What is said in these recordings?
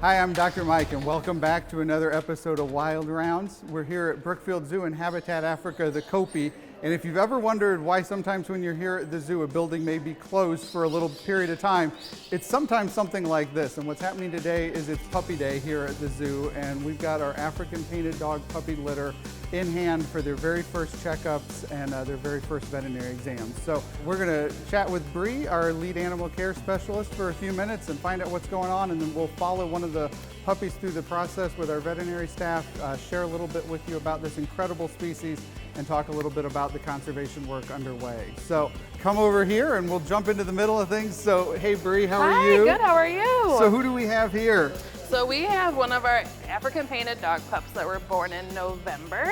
Hi, I'm Dr. Mike, and welcome back to another episode of Wild Rounds. We're here at Brookfield Zoo in Habitat Africa, the Kopi. And if you've ever wondered why sometimes when you're here at the zoo, a building may be closed for a little period of time, it's sometimes something like this. And what's happening today is it's puppy day here at the zoo, and we've got our African painted dog puppy litter in hand for their very first checkups and their very first veterinary exams. So we're gonna chat with Bree, our lead animal care specialist, for a few minutes and find out what's going on, and then we'll follow one of the puppies through the process with our veterinary staff, share a little bit with you about this incredible species, and talk a little bit about the conservation work underway. So come over here and we'll jump into the middle of things. So hey Bree, how are you? Hi, good, how are you? So who do we have here? So we have one of our African painted dog pups that were born in November.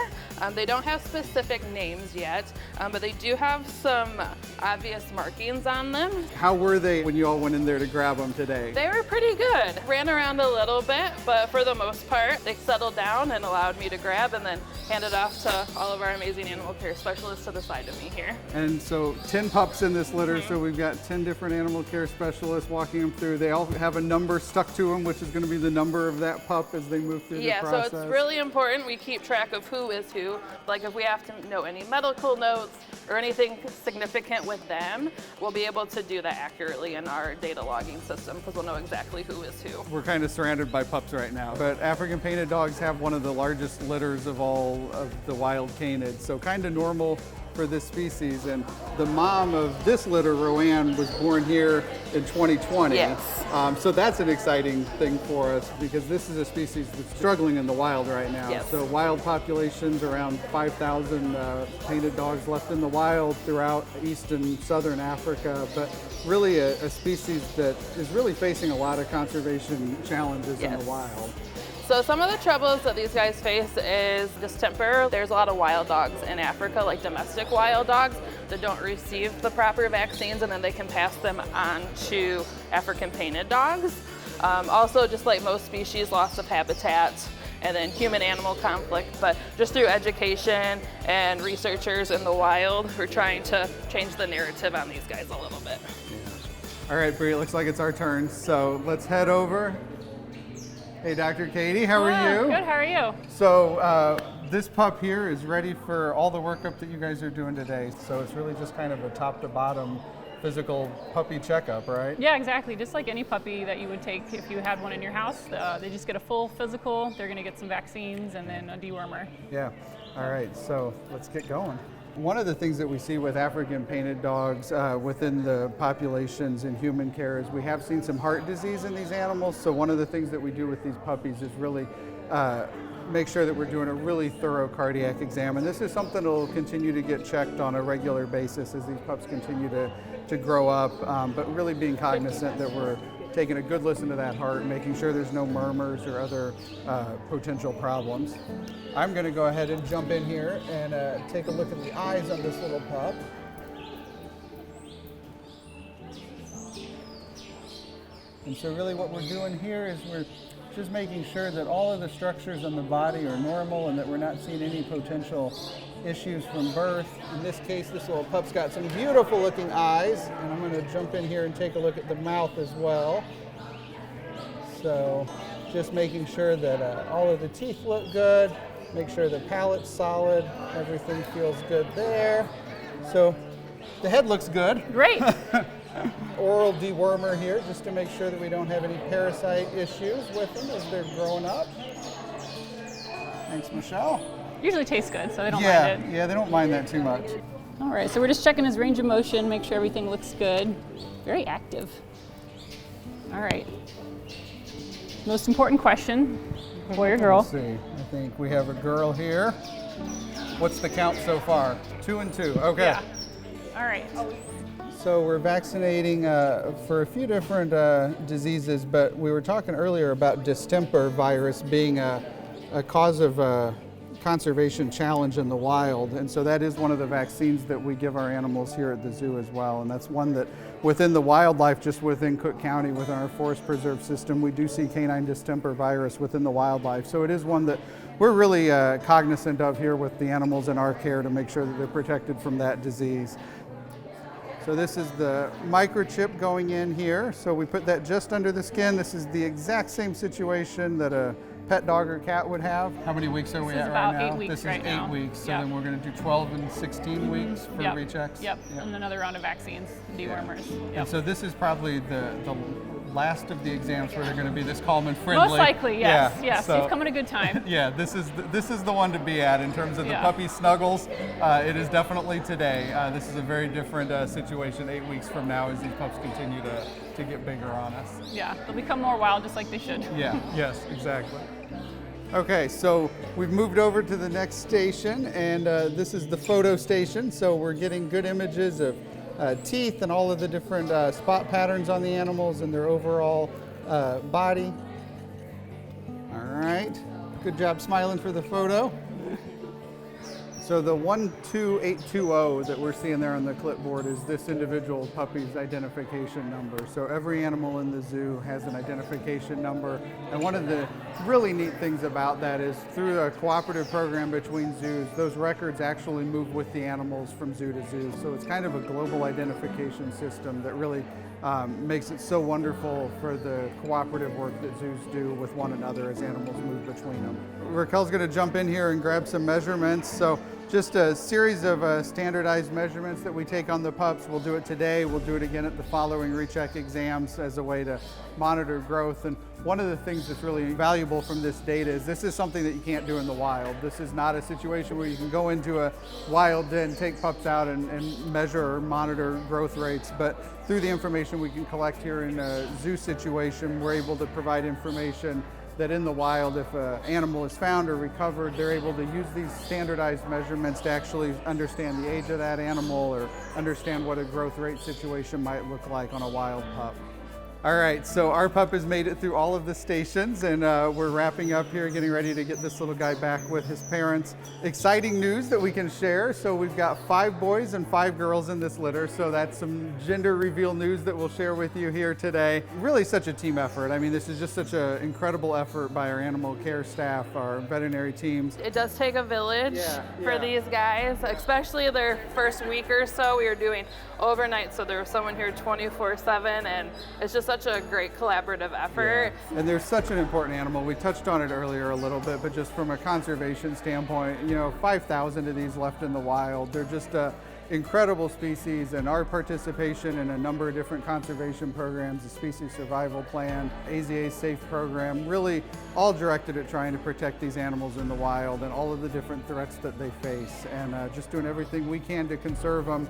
They don't have specific names yet, but they do have some obvious markings on them. How were they when you all went in there to grab them today? They were pretty good. Ran around a little bit, but for the most part, they settled down and allowed me to grab and then hand it off to all of our amazing animal care specialists to the side of me here. And so 10 pups in this litter, so we've got 10 different animal care specialists walking them through. They all have a number stuck to them, which is going to be the number of that pup as they move through the process. So it's really important we keep track of who is who. Like if we have to know any medical notes or anything significant with them, we'll be able to do that accurately in our data logging system because we'll know exactly who is who. We're kind of surrounded by pups right now, but African painted dogs have one of the largest litters of all of the wild canids, so kind of normal for this species. And the mom of this litter, Roanne, was born here in 2020. Yes. So that's an exciting thing for us because this is a species that's struggling in the wild right now. Yes. So wild populations, around 5,000 painted dogs left in the wild throughout East and Southern Africa, but really a species that is really facing a lot of conservation challenges in the wild. So some of the troubles that these guys face is distemper. There's a lot of wild dogs in Africa, like domestic wild dogs, that don't receive the proper vaccines, and then they can pass them on to African painted dogs. Also, just like most species, loss of habitat, and then human-animal conflict. But just through education and researchers in the wild, we're trying to change the narrative on these guys a little bit. Yeah. All right, Bree, it looks like it's our turn. So let's head over. Hey, Dr. Katie, how are you? Good, how are you? So this pup here is ready for all the workup that you guys are doing today. So it's really just kind of a top to bottom physical puppy checkup, right? Yeah, exactly. Just like any puppy that you would take if you had one in your house. They just get a full physical, they're gonna get some vaccines and then a dewormer. Yeah, all right, so let's get going. One of the things that we see with African painted dogs within the populations in human care is we have seen some heart disease in these animals. So one of the things that we do with these puppies is really make sure that we're doing a really thorough cardiac exam. And this is something that will continue to get checked on a regular basis as these pups continue to grow up, but really being cognizant that we're taking a good listen to that heart, making sure there's no murmurs or other potential problems. I'm gonna go ahead and jump in here and take a look at the eyes on this little pup. And so really what we're doing here is we're just making sure that all of the structures on the body are normal and that we're not seeing any potential issues from birth. In this case, this little pup's got some beautiful looking eyes, and I'm gonna jump in here and take a look at the mouth as well. So just making sure that all of the teeth look good, make sure the palate's solid, everything feels good there. So the head looks good. Great. Oral dewormer here just to make sure that we don't have any parasite issues with them as they're growing up. Thanks, Michelle. Usually tastes good, so they don't mind it. Yeah, they don't mind that too much. All right, so we're just checking his range of motion, make sure everything looks good. Very active. All right. Most important question, boy or girl? Let's see, I think we have a girl here. What's the count so far? 2 and 2, okay. Yeah. All right. So we're vaccinating for a few different diseases, but we were talking earlier about distemper virus being a cause of conservation challenge in the wild, and so that is one of the vaccines that we give our animals here at the zoo as well, and that's one that within the wildlife, just within Cook County, within our forest preserve system, we do see canine distemper virus within the wildlife, so it is one that we're really cognizant of here with the animals in our care to make sure that they're protected from that disease. So this is the microchip going in here. So we put that just under the skin. This is the exact same situation that a pet dog or cat would have. How many weeks are we at right now? This is about 8 weeks This is right now. 8 weeks. So Yep. then we're going to do 12 and 16 weeks for Yep. rechecks. Yep. And another round of vaccines, dewormers. And Yep. so this is probably the last of the exams where they're going to be this calm and friendly. Most likely, yes. Yeah. Yes. So, You've come at a good time. yeah, this is the one to be at in terms of the Yeah. puppy snuggles. It is definitely today. This is a very different situation 8 weeks from now as these pups continue to get bigger on us. Yeah. They'll become more wild just like they should. Yeah, yes, exactly. Okay, so we've moved over to the next station, and this is the photo station. So we're getting good images of teeth and all of the different spot patterns on the animals and their overall body. All right, good job smiling for the photo. So the 12820 that we're seeing there on the clipboard is this individual puppy's identification number. So every animal in the zoo has an identification number. And one of the really neat things about that is through a cooperative program between zoos, those records actually move with the animals from zoo to zoo. So it's kind of a global identification system that really makes it so wonderful for the cooperative work that zoos do with one another as animals move between them. Raquel's going to jump in here and grab some measurements. So just a series of standardized measurements that we take on the pups. We'll do it today. We'll do it again at the following recheck exams as a way to monitor growth. And one of the things that's really valuable from this data is this is something that you can't do in the wild. This is not a situation where you can go into a wild den, take pups out and measure or monitor growth rates. But through the information we can collect here in a zoo situation, we're able to provide information that in the wild, if an animal is found or recovered, they're able to use these standardized measurements to actually understand the age of that animal or understand what a growth rate situation might look like on a wild pup. All right, so our pup has made it through all of the stations, and we're wrapping up here, getting ready to get this little guy back with his parents. Exciting news that we can share. So we've got 5 boys and 5 girls in this litter, so that's some gender reveal news that we'll share with you here today. Really such a team effort. I mean, this is just such an incredible effort by our animal care staff, our veterinary teams. It does take a village for these guys, especially their first week or so. We were doing overnight, so there was someone here 24/7, and it's just such a great collaborative effort. Yeah. And they're such an important animal. We touched on it earlier a little bit, but just from a conservation standpoint, 5,000 of these left in the wild. They're just an incredible species, and our participation in a number of different conservation programs, the Species Survival Plan, AZA Safe Program, really all directed at trying to protect these animals in the wild and all of the different threats that they face, and just doing everything we can to conserve them.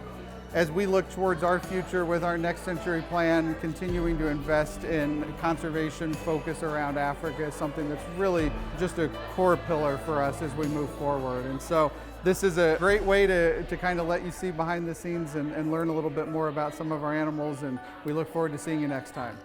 As we look towards our future with our Next Century Plan, continuing to invest in conservation focus around Africa is something that's really just a core pillar for us as we move forward. And so this is a great way to kind of let you see behind the scenes and learn a little bit more about some of our animals, and we look forward to seeing you next time.